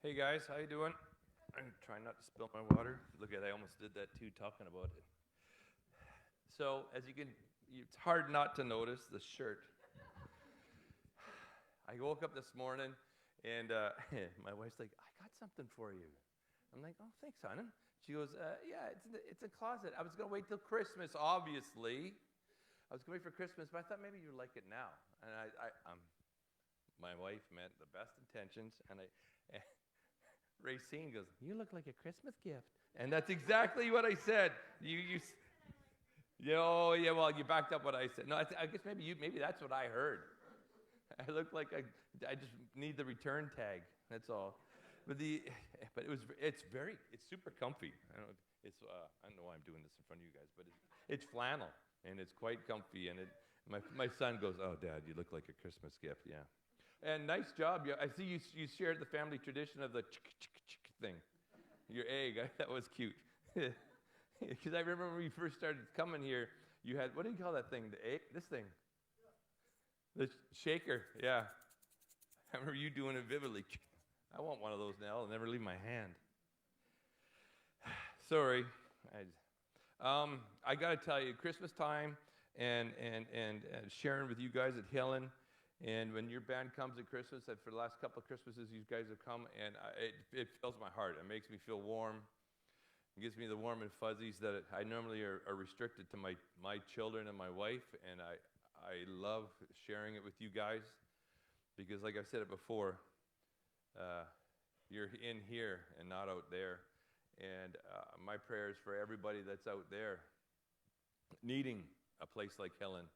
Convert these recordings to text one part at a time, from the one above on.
Hey guys, how you doing? I'm trying not to spill my water. Look at, I almost did that too, talking about it. So, as you can, it's hard not to notice the shirt. I woke up this morning, and my wife's like, "I got something for you." I'm like, "Oh, thanks, hon." She goes, "Yeah, it's a closet. I was gonna wait till Christmas, obviously. I was gonna wait for Christmas, but I thought maybe you'd like it now." And my wife meant the best intentions, and Racine goes, "You look like a Christmas gift," and that's exactly what I said. Oh yeah, well you backed up what I said. No, I guess maybe that's what I heard. I look like I just need the return tag. That's all. But it's super comfy. I don't know why I'm doing this in front of you guys, but it's flannel and it's quite comfy. And my son goes, "Oh, Dad, you look like a Christmas gift." Yeah. And nice job. I see you shared the family tradition of the thing. Your egg. That was cute. Because I remember when we first started coming here, you had, what do you call that thing? The egg? This thing. The shaker. Yeah. I remember you doing it vividly. I want one of those now. I'll never leave my hand. Sorry. I got to tell you, Christmas time and sharing with you guys at Helen. And when your band comes at Christmas, and for the last couple of Christmases, you guys have come, and it fills my heart. It makes me feel warm. It gives me the warm and fuzzies that I normally are restricted to my children and my wife, and I love sharing it with you guys because, like I've said it before, you're in here and not out there. And my prayer is for everybody that's out there needing a place like Helen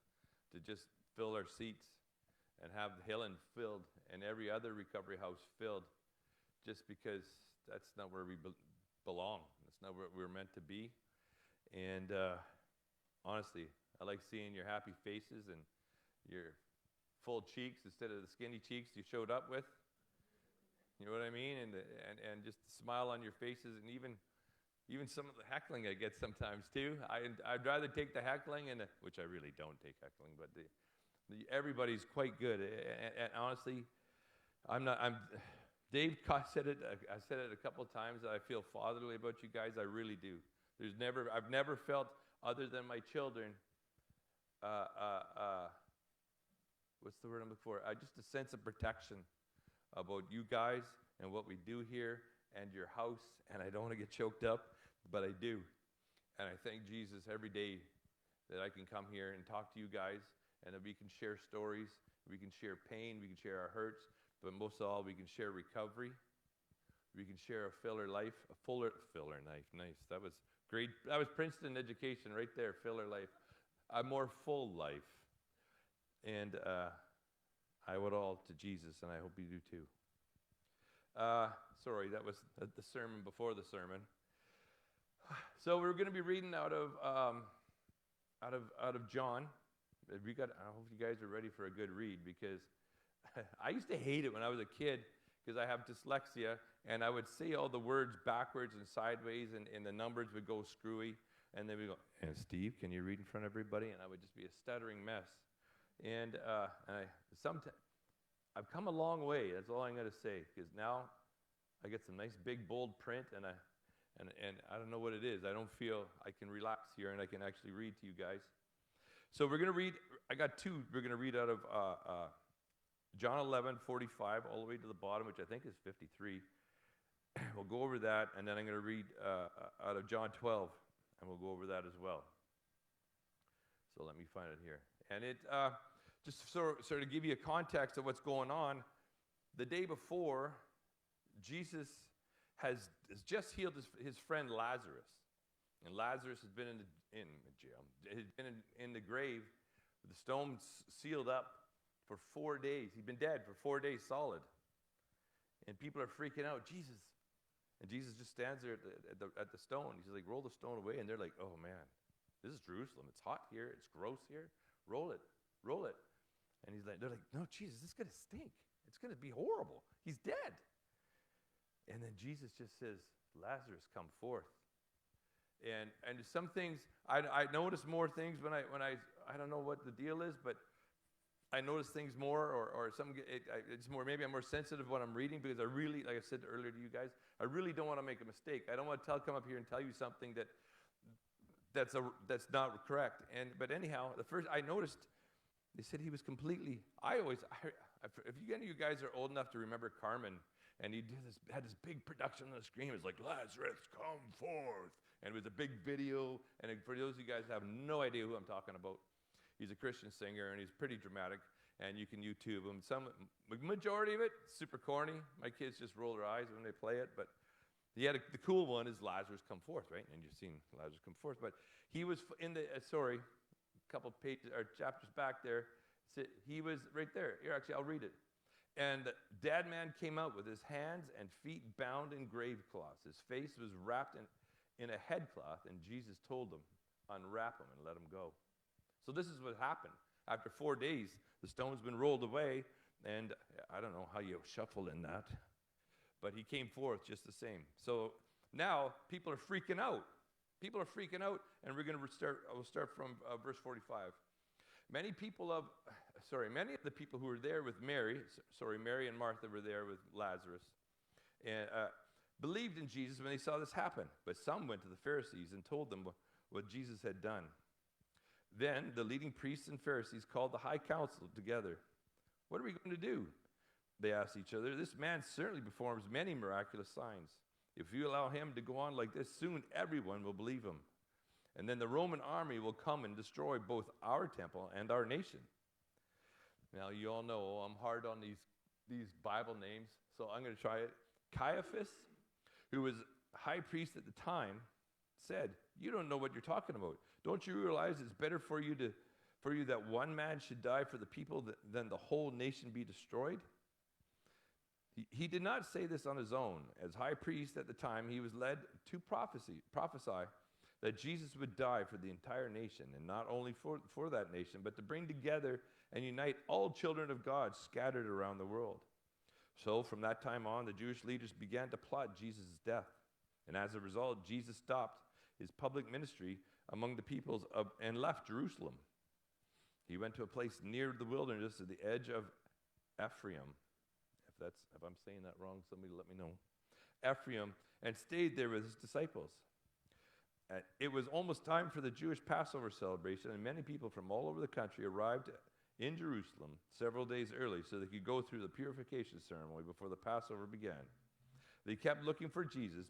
to just fill our seats and have Helen filled and every other recovery house filled, just because that's not where we belong. That's not where we're meant to be. And honestly, I like seeing your happy faces and your full cheeks instead of the skinny cheeks you showed up with. You know what I mean? And just the smile on your faces, and even some of the heckling I get sometimes too. I'd rather take the heckling, which I really don't take heckling, but everybody's quite good. And honestly, Dave said it. I said it a couple of times that I feel fatherly about you guys. I really do. I've never felt, other than my children, what's the word I'm looking for? Just a sense of protection about you guys and what we do here and your house. And I don't want to get choked up, but I do. And I thank Jesus every day that I can come here and talk to you guys, and that we can share stories, we can share pain, we can share our hurts, but most of all, we can share recovery. We can share a fuller life, fuller life. Nice. That was great. That was Princeton education right there, fuller life. A more full life. And I owe it all to Jesus, and I hope you do too. Sorry, that was the sermon before the sermon. So we're going to be reading out of John. I hope you guys are ready for a good read, because I used to hate it when I was a kid because I have dyslexia, and I would say all the words backwards and sideways, and the numbers would go screwy, and then we go, "And Steve, can you read in front of everybody?" And I would just be a stuttering mess. And I've come a long way. That's all I'm going to say, because now I get some nice big bold print, and I don't know what it is. I don't feel I can relax here, and I can actually read to you guys. So we're going to read, I got two. We're going to read out of John 11:45 all the way to the bottom, which I think is 53. We'll go over that, and then I'm going to read out of John 12, and we'll go over that as well. So let me find it here. And it just sort of give you a context of what's going on. The day before, Jesus has just healed his friend Lazarus. And Lazarus has been in jail. He's been in the grave with the stones sealed up for 4 days. He'd been dead for 4 days solid. And people are freaking out, "Jesus." And Jesus just stands there at the stone. He's like, "Roll the stone away." And they're like, "Oh, man, this is Jerusalem. It's hot here. It's gross here. Roll it. Roll it." And they're like, "No, Jesus, this is going to stink. It's going to be horrible. He's dead." And then Jesus just says, "Lazarus, come forth." And some things, I notice more things when I don't know what the deal is, but I notice things more, or it's more, maybe I'm more sensitive when I'm reading, because I really, like I said earlier to you guys, I really don't want to make a mistake. I don't want to come up here and tell you something that's not correct. But anyhow, the first I noticed, they said he was completely. If any of you guys are old enough to remember Carmen, and he had this big production on the screen, it was like, Lazarus, come forth, and it was a big video. And for those of you guys who have no idea who I'm talking about, he's a Christian singer, and he's pretty dramatic, and you can YouTube him. Majority of it, super corny. My kids just roll their eyes when they play it, but the cool one is Lazarus Come Forth, right? And you've seen Lazarus Come Forth. But he was in the, a couple pages or chapters back there, he was right there. Here, actually, I'll read it. And the dead man came out with his hands and feet bound in grave cloths. His face was wrapped in a headcloth, and Jesus told them, unwrap him and let him go. So this is what happened. After 4 days, the stone's been rolled away, and I don't know how you shuffle in that, but he came forth just the same. So now people are freaking out. People are freaking out, and we'll start from verse 45. Many of the people who were there with Mary and Martha were there with Lazarus, and believed in Jesus when they saw this happen. But some went to the Pharisees and told them what Jesus had done. Then the leading priests and Pharisees called the high council together. What are we going to do? They asked each other. This man certainly performs many miraculous signs. If you allow him to go on like this, soon everyone will believe him. And then the Roman army will come and destroy both our temple and our nation. Now, you all know I'm hard on these Bible names, so I'm going to try it. Caiaphas, who was high priest at the time, said, you don't know what you're talking about. Don't you realize it's better for you that one man should die for the people than the whole nation be destroyed? He did not say this on his own. As high priest at the time, he was led to prophesy that Jesus would die for the entire nation, and not only for that nation, but to bring together and unite all children of God scattered around the world. So from that time on, the Jewish leaders began to plot Jesus' death. And as a result, Jesus stopped his public ministry among the peoples and left Jerusalem. He went to a place near the wilderness at the edge of Ephraim. If I'm saying that wrong, somebody let me know. Ephraim, and stayed there with his disciples. It was almost time for the Jewish Passover celebration, and many people from all over the country arrived in Jerusalem several days early so they could go through the purification ceremony before the Passover began. They kept looking for Jesus,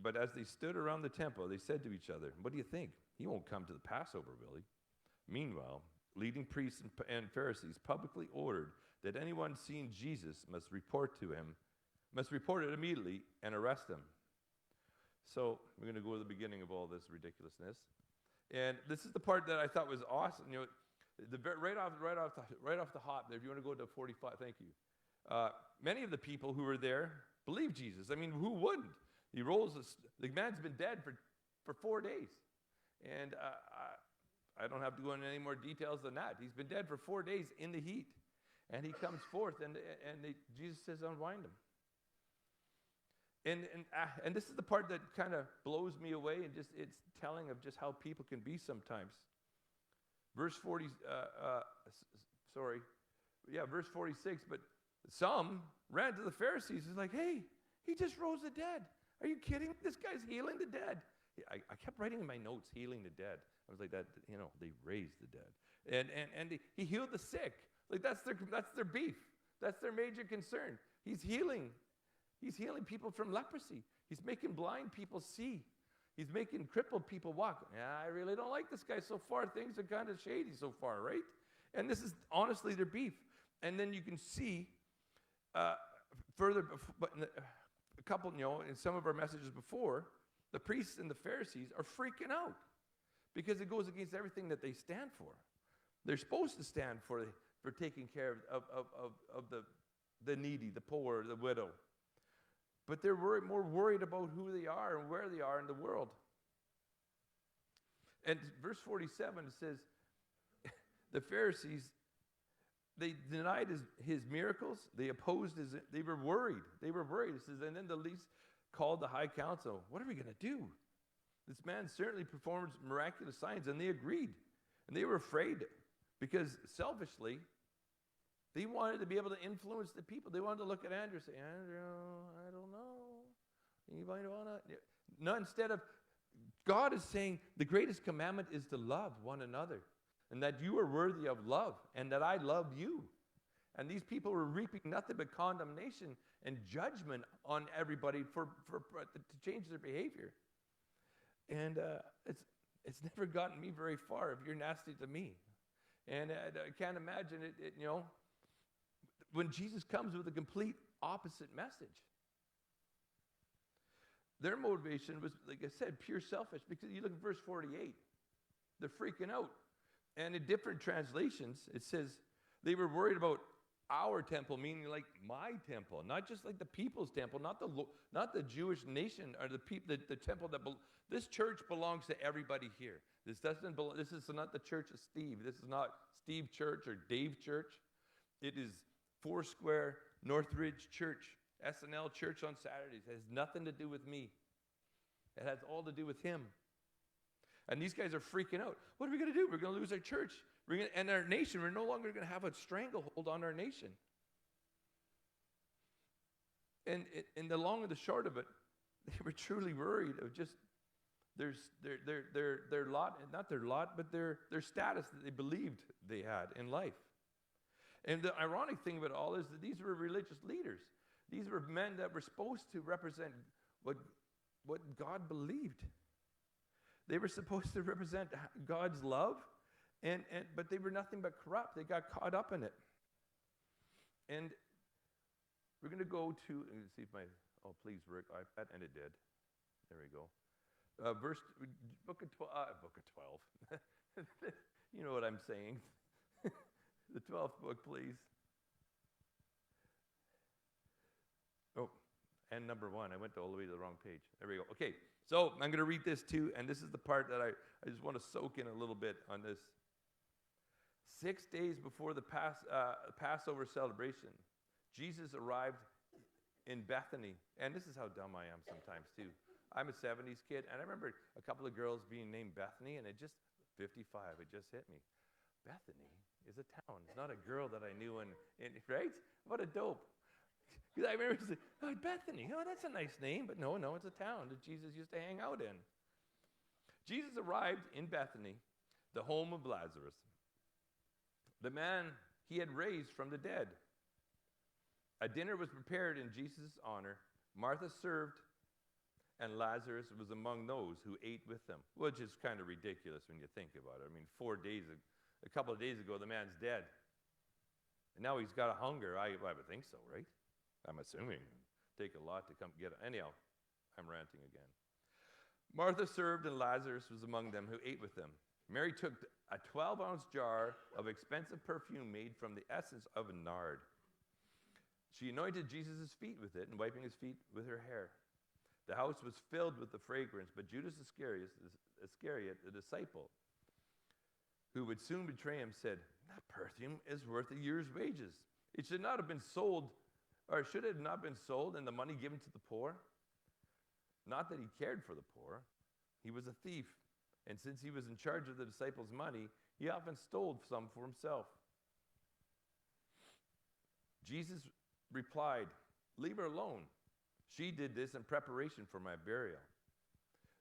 but as they stood around the temple, they said to each other, what do you think? He won't come to the Passover, will he? Meanwhile, leading priests and Pharisees publicly ordered that anyone seeing Jesus must report it immediately and arrest him. So we're going to go to the beginning of all this ridiculousness. And this is the part that I thought was awesome. You know, right off the hop there, if you want to go to 45, thank you. Many of the people who were there believed Jesus. I mean, who wouldn't? The man's been dead for 4 days. And I don't have to go into any more details than that. He's been dead for 4 days in the heat. And he comes forth, and Jesus says, unwind him. And this is the part that kind of blows me away, and it's telling of just how people can be sometimes. Verse 46, but some ran to the Pharisees. It's like, hey, he just rose the dead. Are you kidding? This guy's healing the dead. I kept writing in my notes, healing the dead. I was like, that, they raised the dead. And he healed the sick. Like that's their beef. That's their major concern. He's healing people from leprosy. He's making blind people see. He's making crippled people walk. Yeah, I really don't like this guy so far. Things are kind of shady so far, right? And this is honestly their beef. And then you can see further, but a couple, in some of our messages before, the priests and the Pharisees are freaking out because it goes against everything that they stand for. They're supposed to stand for taking care of the needy, the poor, the widow. But they're more worried about who they are and where they are in the world. And verse 47, it says, the Pharisees, they denied his miracles. They opposed they were worried. They were worried. It says, and then the least called the high council. What are we going to do? This man certainly performs miraculous signs, and they agreed. And they were afraid because selfishly, They wanted to be able to influence the people. They wanted to look at Andrew and say, Andrew, I don't know. Anybody want to? No, instead of, God is saying the greatest commandment is to love one another, and that you are worthy of love, and that I love you. And these people were reaping nothing but condemnation and judgment on everybody to change their behavior. And it's never gotten me very far if you're nasty to me. And I can't imagine it, when Jesus comes with a complete opposite message. Their motivation was, like I said, pure selfish. Because you look at verse 48, they're freaking out. And in different translations, it says they were worried about our temple, meaning like my temple, not just like the people's temple, not the Jewish nation or the temple that this church belongs to everybody here. This doesn't belong. This is not the church of Steve. This is not Steve Church or Dave Church. It is Foursquare Northridge Church, SNL Church on Saturdays. It has nothing to do with me. It has all to do with him. And these guys are freaking out. What are we going to do? We're going to lose our church. And our nation, we're no longer going to have a stranglehold on our nation. And the long and the short of it, they were truly worried of just their lot, not their lot, but their status that they believed they had in life. And the ironic thing about it all is that these were religious leaders. These were men that were supposed to represent what God believed. They were supposed to represent God's love. But they were nothing but corrupt. They got caught up in it. And we're going to go to, and see if please work iPad, and it did. There we go. Book of 12. You know what I'm saying. The 12th book, please. Oh, and number 1. I went all the way to the wrong page. There we go. Okay, so I'm going to read this too, and this is the part that I just want to soak in a little bit on this. 6 days before the Passover celebration, Jesus arrived in Bethany. And this is how dumb I am sometimes, too. I'm a 70s kid, and I remember a couple of girls being named Bethany, and it just hit me. Bethany is a town. It's not a girl that I knew, right? What a dope. Because I remember saying, Bethany, that's a nice name. But no, it's a town that Jesus used to hang out in. Jesus arrived in Bethany, the home of Lazarus, the man he had raised from the dead. A dinner was prepared in Jesus' honor. Martha served, and Lazarus was among those who ate with them, which is kind of ridiculous when you think about it. I mean, a couple of days ago, the man's dead. And now he's got a hunger. I would think so, right? I'm assuming. Take a lot to come get it. Anyhow, I'm ranting again. Martha served, and Lazarus was among them who ate with them. Mary took a 12-ounce jar of expensive perfume made from the essence of nard. She anointed Jesus' feet with it and wiping his feet with her hair. The house was filled with the fragrance, but Judas Iscariot, the disciple, who would soon betray him, said, "That perfume is worth a year's wages. It should not have been sold, or should it not have been sold and the money given to the poor?" Not that he cared for the poor. He was a thief. And since he was in charge of the disciples' money, he often stole some for himself. Jesus replied, "Leave her alone. She did this in preparation for my burial.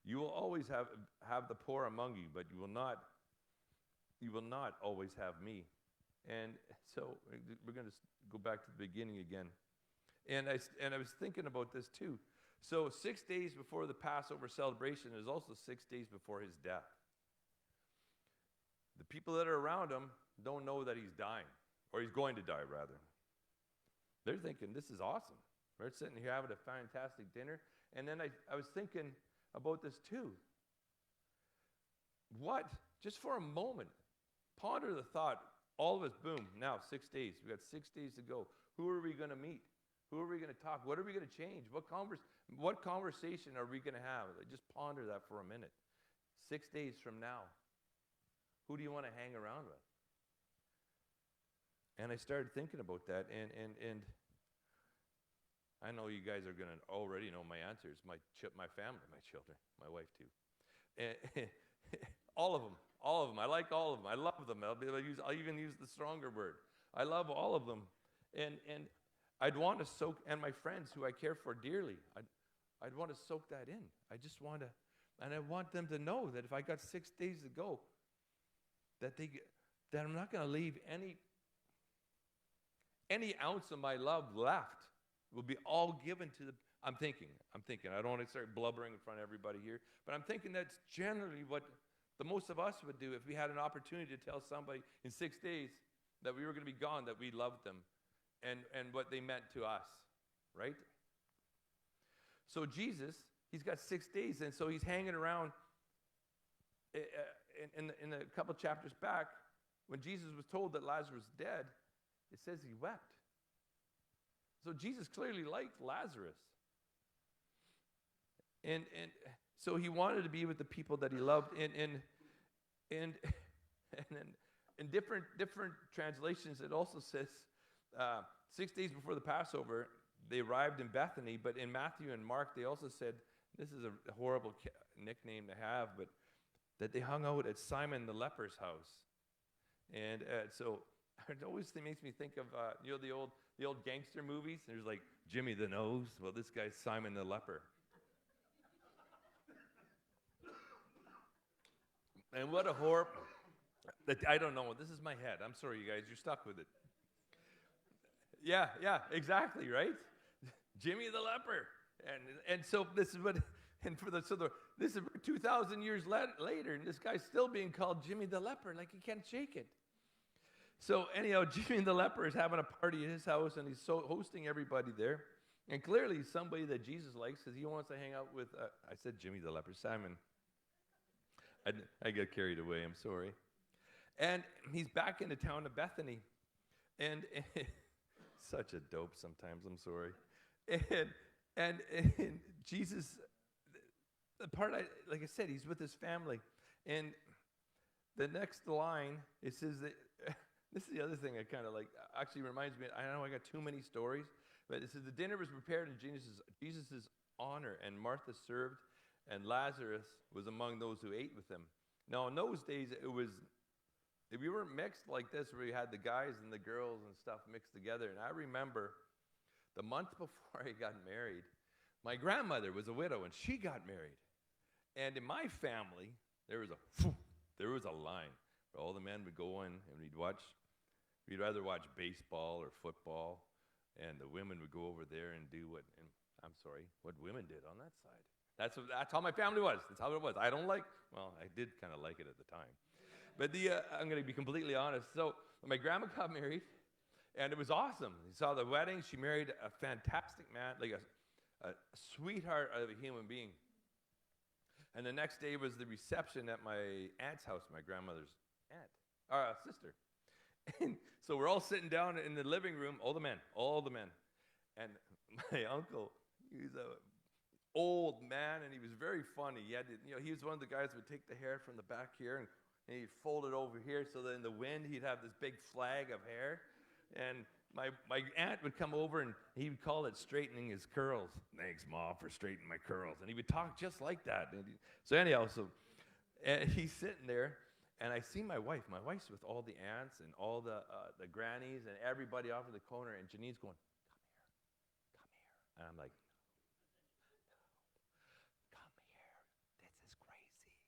You will always have the poor among you, but you will not always have me." And so we're going to go back to the beginning again. And I was thinking about this too. So 6 days before the Passover celebration is also 6 days before his death. The people that are around him don't know that he's dying, or he's going to die, rather. They're thinking, this is awesome. We're sitting here having a fantastic dinner. And then I was thinking about this too. What, just for a moment, ponder the thought, all of us, boom, now 6 days. We've got 6 days to go. Who are we going to meet? Who are we going to talk? What are we going to change? What conversation are we going to have? Just ponder that for a minute. 6 days from now, who do you want to hang around with? And I started thinking about that, and I know you guys are going to already know my answers. My family, my children, my wife too. And all of them. I like all of them. I love them. I'll even use the stronger word. I love all of them. And I'd want to soak, and my friends who I care for dearly, I'd want to soak that in. I just want to, and I want them to know that if I got 6 days to go, that I'm not going to leave any ounce of my love left. Will be all given to the, I'm thinking, I don't want to start blubbering in front of everybody here, but I'm thinking that's generally what the most of us would do if we had an opportunity to tell somebody in 6 days that we were going to be gone, that we loved them, and what they meant to us, right? So Jesus, he's got 6 days, and so he's hanging around. In a couple chapters back, when Jesus was told that Lazarus was dead, it says he wept. So Jesus clearly liked Lazarus. And so he wanted to be with the people that he loved. And in different translations, it also says 6 days before the Passover, they arrived in Bethany. But in Matthew and Mark, they also said, this is a horrible nickname to have, but that they hung out at Simon the leper's house. And so it always makes me think of the old gangster movies. There's like Jimmy the Nose. Well, this guy's Simon the leper. And what a horror! I don't know. This is my head. I'm sorry, you guys. You're stuck with it. Yeah, exactly, right? Jimmy the leper. And so this is what. And this is 2,000 years later, and this guy's still being called Jimmy the leper, like he can't shake it. So anyhow, Jimmy the leper is having a party at his house, and he's hosting everybody there. And clearly he's somebody that Jesus likes because he wants to hang out with, I said Jimmy the leper, Simon. I got carried away, I'm sorry. And he's back in the town of Bethany. And such a dope sometimes, I'm sorry. And Jesus, the part, like I said, he's with his family. And the next line, it says that, this is the other thing I kind of like, actually reminds me, I know I got too many stories, but it says the dinner was prepared in Jesus' honor, and Martha served, and Lazarus was among those who ate with him. Now, in those days, if we weren't mixed like this, where we had the guys and the girls and stuff mixed together, and I remember the month before I got married, my grandmother was a widow, and she got married. And in my family, there was a line where all the men would go in, and we'd rather watch baseball or football, and the women would go over there and do what women did on that side. That's how my family was. That's how it was. I did kind of like it at the time. But I'm going to be completely honest. So my grandma got married, and it was awesome. You saw the wedding. She married a fantastic man, like a sweetheart of a human being. And the next day was the reception at my aunt's house, my grandmother's sister. And so we're all sitting down in the living room, all the men. And my uncle, he was an old man, and he was very funny. He was one of the guys who would take the hair from the back here, and he'd fold it over here, so that in the wind, he'd have this big flag of hair. And my aunt would come over, and he would call it straightening his curls. Thanks, Ma, for straightening my curls. And he would talk just like that. And he's sitting there, and I see my wife. My wife's with all the aunts and all the grannies and everybody off in the corner, and Janine's going, come here. And I'm like, no, come here. This is crazy.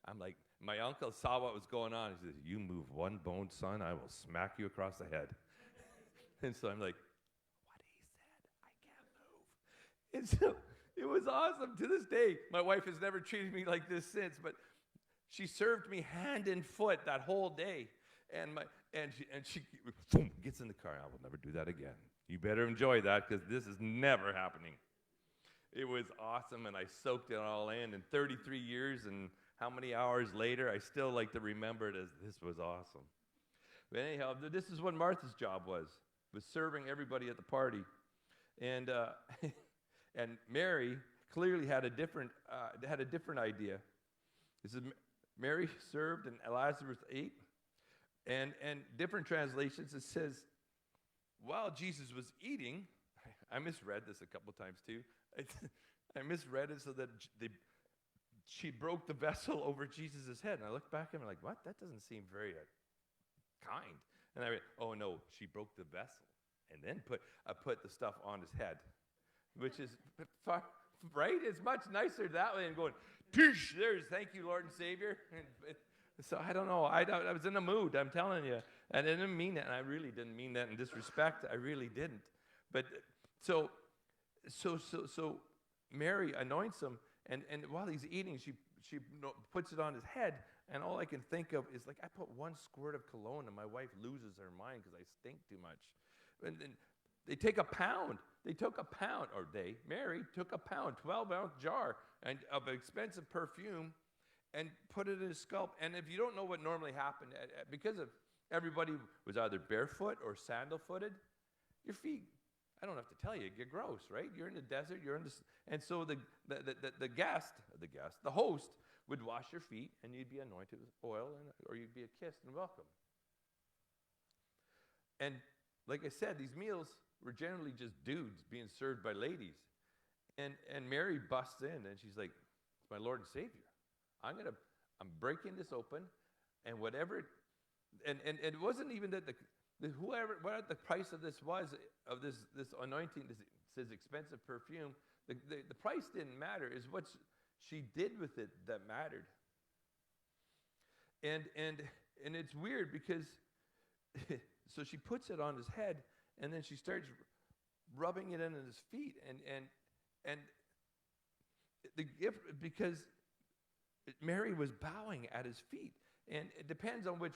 I'm like, my uncle saw what was going on. He says, you move one bone, son, I will smack you across the head. And so I'm like, what he said, I can't move. And so it was awesome. To this day, my wife has never treated me like this since, but she served me hand and foot that whole day. And she boom, gets in the car. I will never do that again. You better enjoy that, because this is never happening. It was awesome, and I soaked it all in. And 33 years and how many hours later, I still like to remember it as this was awesome. But anyhow, this is what Martha's job was serving everybody at the party. And and Mary clearly had a different idea. This is Mary served and Lazarus ate. And different translations, it says, while Jesus was eating, I misread this a couple times too. I misread it so that she broke the vessel over Jesus' head. And I looked back and I'm like, what? That doesn't seem very kind. And I read, oh no, she broke the vessel and then put the stuff on his head, which is far, right? It's much nicer that way than going, "Toosh, there's thank you, Lord and Savior." So I don't know. I was in a mood, I'm telling you. And I didn't mean that. And I really didn't mean that in disrespect. I really didn't. But so Mary anoints him. And while he's eating, she puts it on his head. And all I can think of is like, I put one squirt of cologne and my wife loses her mind because I stink too much. And then they take a pound. Mary took a pound, 12-ounce jar of expensive perfume and put it in his scalp. And if you don't know what normally happened, because of everybody was either barefoot or sandal-footed, your feet, I don't have to tell you, get gross, right? You're in the desert, and so the host would wash your feet, and you'd be anointed with oil, or you'd be kissed and welcome. And like I said, these meals were generally just dudes being served by ladies. And Mary busts in, and she's like, "It's my Lord and Savior. I'm breaking this open, and whatever." And it wasn't even that what the price of this was, of this anointing, this expensive perfume. The price didn't matter. It's what she did with it that mattered. And it's weird because so she puts it on his head, and then she starts rubbing it in his feet, and the gift, because Mary was bowing at his feet, and it depends on which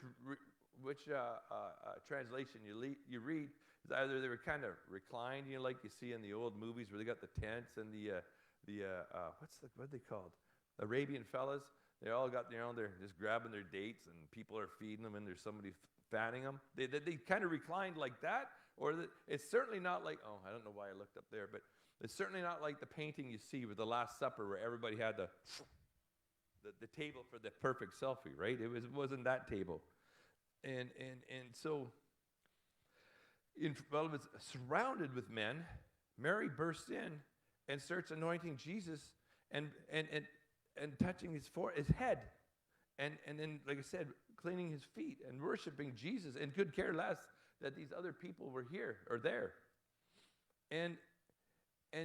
translation you read. Either they were kind of reclined, like you see in the old movies where they got the tents and what are they called? Arabian fellas. They all got they're just grabbing their dates, and people are feeding them, and there's somebody fanning them. They kind of reclined like that, it's certainly not like, oh, I don't know why I looked up there, but it's certainly not like the painting you see with the Last Supper where everybody had the table for the perfect selfie, right? It wasn't that table. And so, while it was surrounded with men, Mary bursts in and starts anointing Jesus and touching his head, and then, like I said, cleaning his feet and worshiping Jesus, and could care less that these other people were here or there. And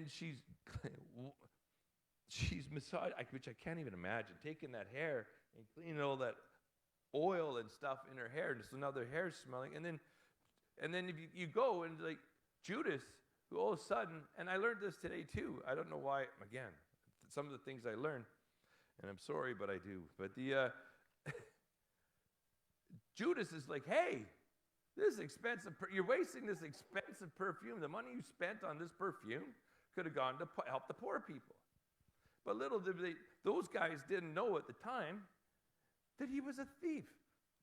she's massaged, which I can't even imagine, taking that hair and cleaning all that oil and stuff in her hair, and so now their hair's smelling. And then if you go and like Judas, who all of a sudden, and I learned this today too. I don't know why. Again, some of the things I learned, and I'm sorry, but I do. But Judas is like, hey, this is expensive. You're wasting this expensive perfume. The money you spent on this perfume could have gone to help the poor people. But little did those guys didn't know at the time that he was a thief.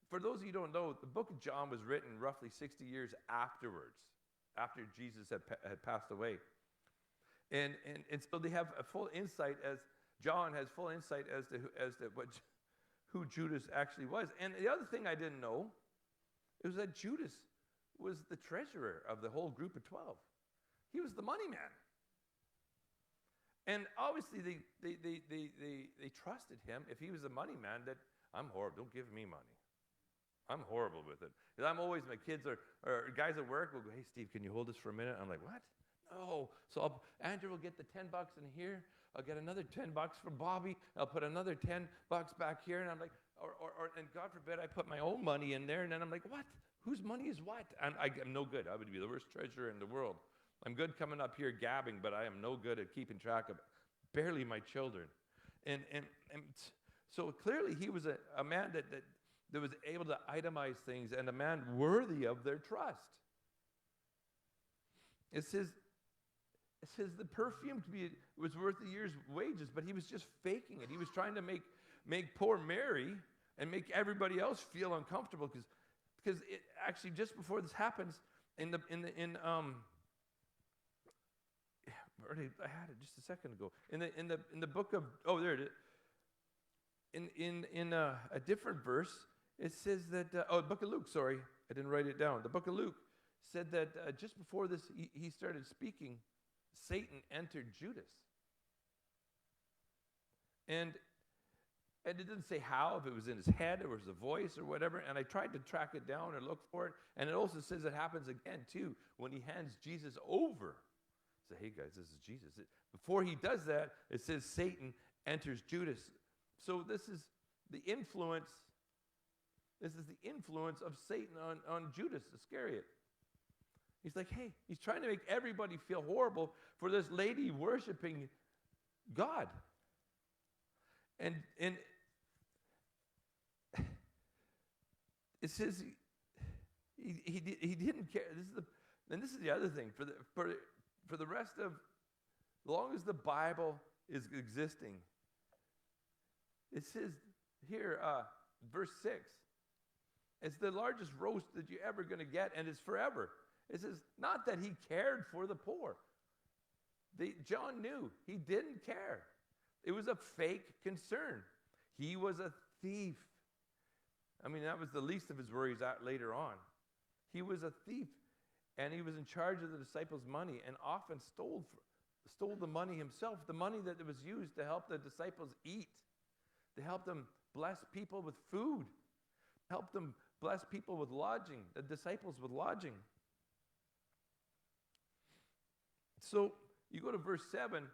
For those of you who don't know, the book of John was written roughly 60 years afterwards, after Jesus had passed away. And so they have a full insight, as John has full insight as to who Judas actually was. And the other thing I didn't know is that Judas was the treasurer of the whole group of 12. He was the money man. And obviously they trusted him. If he was the money man, that I'm horrible. Don't give me money. I'm horrible with it. Because I'm always, my kids or guys at work will go, hey, Steve, can you hold this for a minute? I'm like, what? No. So Andrew will get the $10 in here. I'll get another $10 from Bobby. I'll put another $10 back here. And I'm like, and God forbid I put my own money in there. And then I'm like, what? Whose money is what? And I'm no good. I would be the worst treasurer in the world. I'm good coming up here gabbing, but I am no good at keeping track of barely my children. And so clearly he was a man that was able to itemize things, and a man worthy of their trust. It says the perfume was worth a year's wages, but he was just faking it. He was trying to make poor Mary and make everybody else feel uncomfortable, because it actually, just before this happens, I had it just a second ago. In the book of, there it is. In a different verse, it says that, the book of Luke, sorry, I didn't write it down. The book of Luke said that just before this, he started speaking, Satan entered Judas. And And it didn't say how, if it was in his head or was a voice or whatever. And I tried to track it down and look for it. And it also says it happens again, too, when he hands Jesus over. Say, hey, guys, this is Jesus. Before he does that, it says Satan enters Judas. So this is the influence. This is the influence of Satan on Judas Iscariot. He's like, hey, he's trying to make everybody feel horrible for this lady worshiping God. And it says he didn't care. This is the other thing. For the rest of, as long as the Bible is existing, it says here, verse 6, it's the largest roast that you're ever going to get, and it's forever. It says, not that he cared for the poor. John knew he didn't care. It was a fake concern. He was a thief. I mean, that was the least of his worries later on. He was a thief, and he was in charge of the disciples' money and often stole the money himself, the money that was used to help the disciples eat, to help them bless people with food, help them bless people with lodging, the disciples with lodging. So you go to verse 7,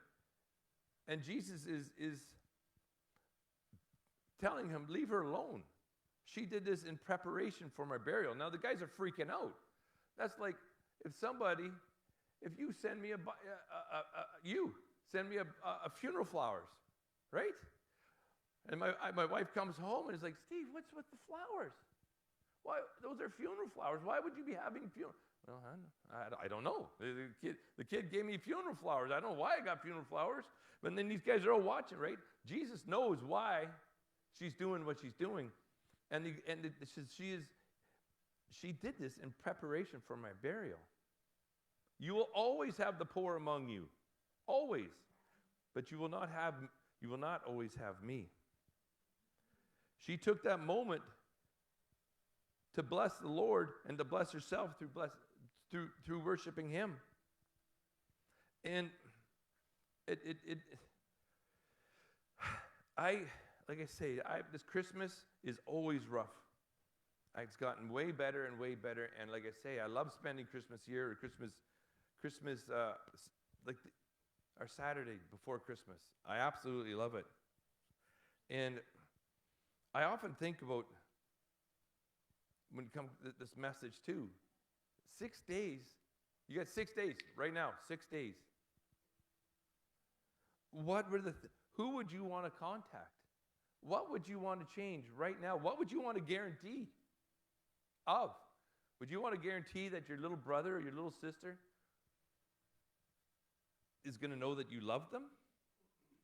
and Jesus is telling him, leave her alone. She did this in preparation for my burial. Now the guys are freaking out. That's like if you send me a funeral flowers, right? And my wife comes home and is like, Steve, what's with the flowers? Why, those are funeral flowers. Why would you be having funeral? Well, I don't know. The kid gave me funeral flowers. I don't know why I got funeral flowers. But then these guys are all watching, right? Jesus knows why she's doing what she's doing. And it says she did this in preparation for my burial. You will always have the poor among you. Always. But you will not always have me. She took that moment to bless the Lord and to bless herself through worshiping him. And this Christmas is always rough. It's gotten way better and way better. And like I say, I love spending Christmas here, or Christmas, our Saturday before Christmas. I absolutely love it. And I often think about, when it comes to this message too, 6 days, you got 6 days right now, 6 days. Who would you want to contact? What would you want to change right now? What would you want to guarantee of? Would you want to guarantee that your little brother or your little sister is going to know that you love them?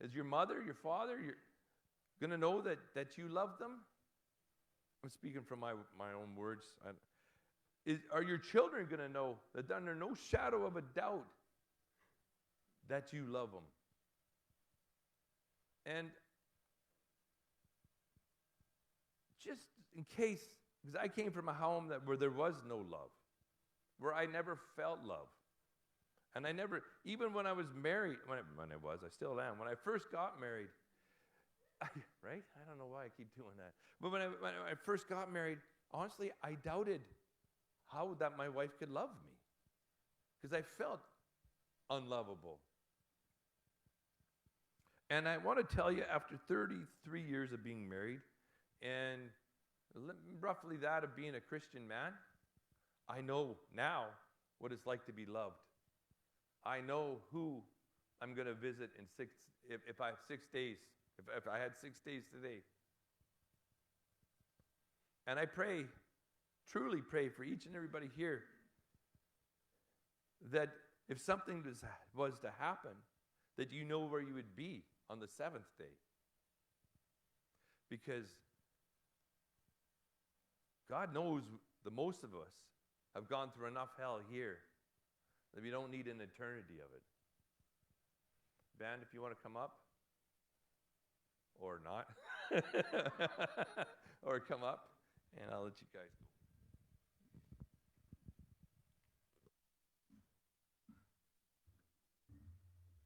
Is your mother, your father, going to know that you love them? I'm speaking from my own words. Are your children going to know that under no shadow of a doubt that you love them? And just in case, because I came from a home where there was no love, where I never felt love. And I never, even when I was married, I still am, when I first got married, right? I don't know why I keep doing that. But when I first got married, honestly, I doubted how that my wife could love me, because I felt unlovable. And I want to tell you, after 33 years of being married, and roughly that of being a Christian man, I know now what it's like to be loved. I know who I'm going to visit if I have 6 days, if I had 6 days today. And I pray, truly pray for each and everybody here, that if something was to happen, that you know where you would be on the 7th day. Because God knows the most of us have gone through enough hell here that we don't need an eternity of it. Band, if you want to come up. Or not. Or come up, and I'll let you guys go.